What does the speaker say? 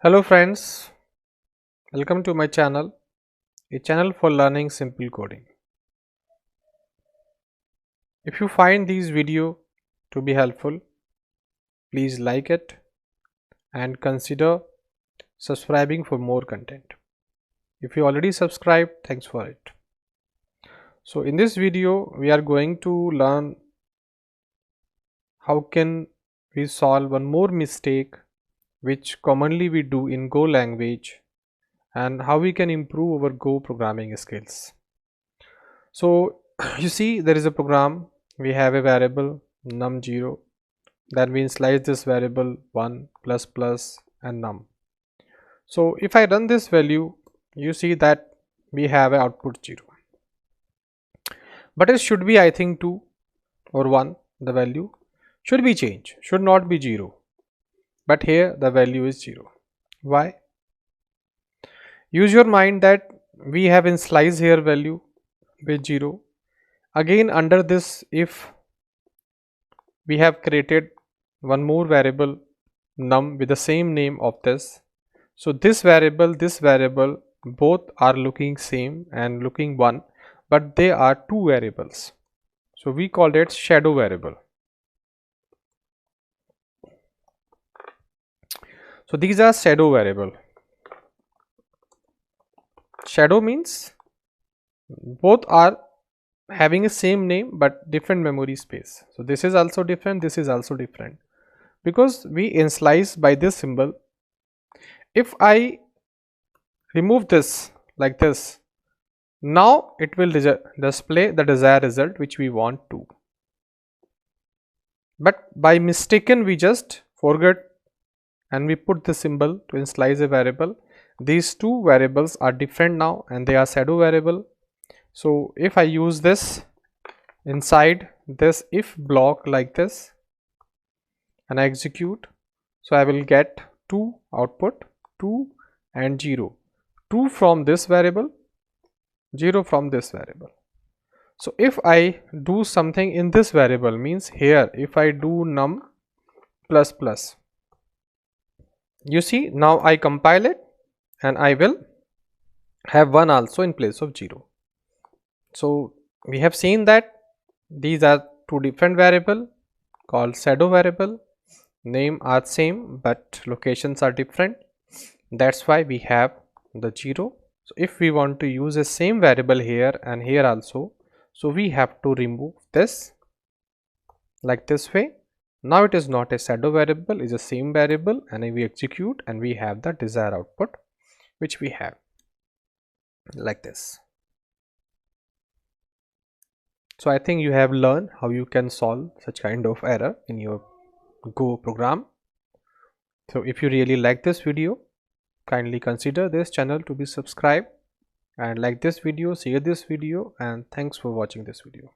Hello friends, welcome to my channel, a channel for learning simple coding. If you find these video to be helpful, please like it and consider subscribing for more content. If you already subscribed, thanks for it. So in this video, we are going to learn how can we solve one more mistake which commonly we do in Go language and how we can improve our Go programming skills. So you see there is a program, we have a variable num0, then we initialize this variable 1 plus plus and num. So if I run this value, you see that we have an output 0, but it should be I think 2 or 1. The value should be changed, should not be 0, but here the value is 0. Why? Use your mind that we have initialized here value with 0. Again under this, if we have created one more variable num with the same name of this, so this variable both are looking same and looking 1, but they are two variables, so we called it shadow variable. So these are shadow variable. Shadow means both are having a same name but different memory space. So this is also different, this is also different, because we initialize by this symbol. If I remove this like this, now it will display the desired result which we want to, but by mistaken we just forget and we put the symbol to initialize a variable. These two variables are different now and they are shadow variable. So if I use this inside this if block like this and I execute, so I will get 2 output, 2 and 0, 2 from this variable, 0 from this variable. So if I do something in this variable, means here if I do num plus plus, you see now I compile it and I will have 1 also in place of 0. So we have seen that these are two different variable called shadow variable. Name are same but locations are different. That's why we have the 0. So if we want to use the same variable here and here also, so we have to remove this like this way. Now it is not a shadow variable, it is the same variable, and we execute and we have the desired output which we have like this. So I think you have learned how you can solve such kind of error in your Go program. So if you really like this video, kindly consider this channel to be subscribed and like this video, share this video, and thanks for watching this video.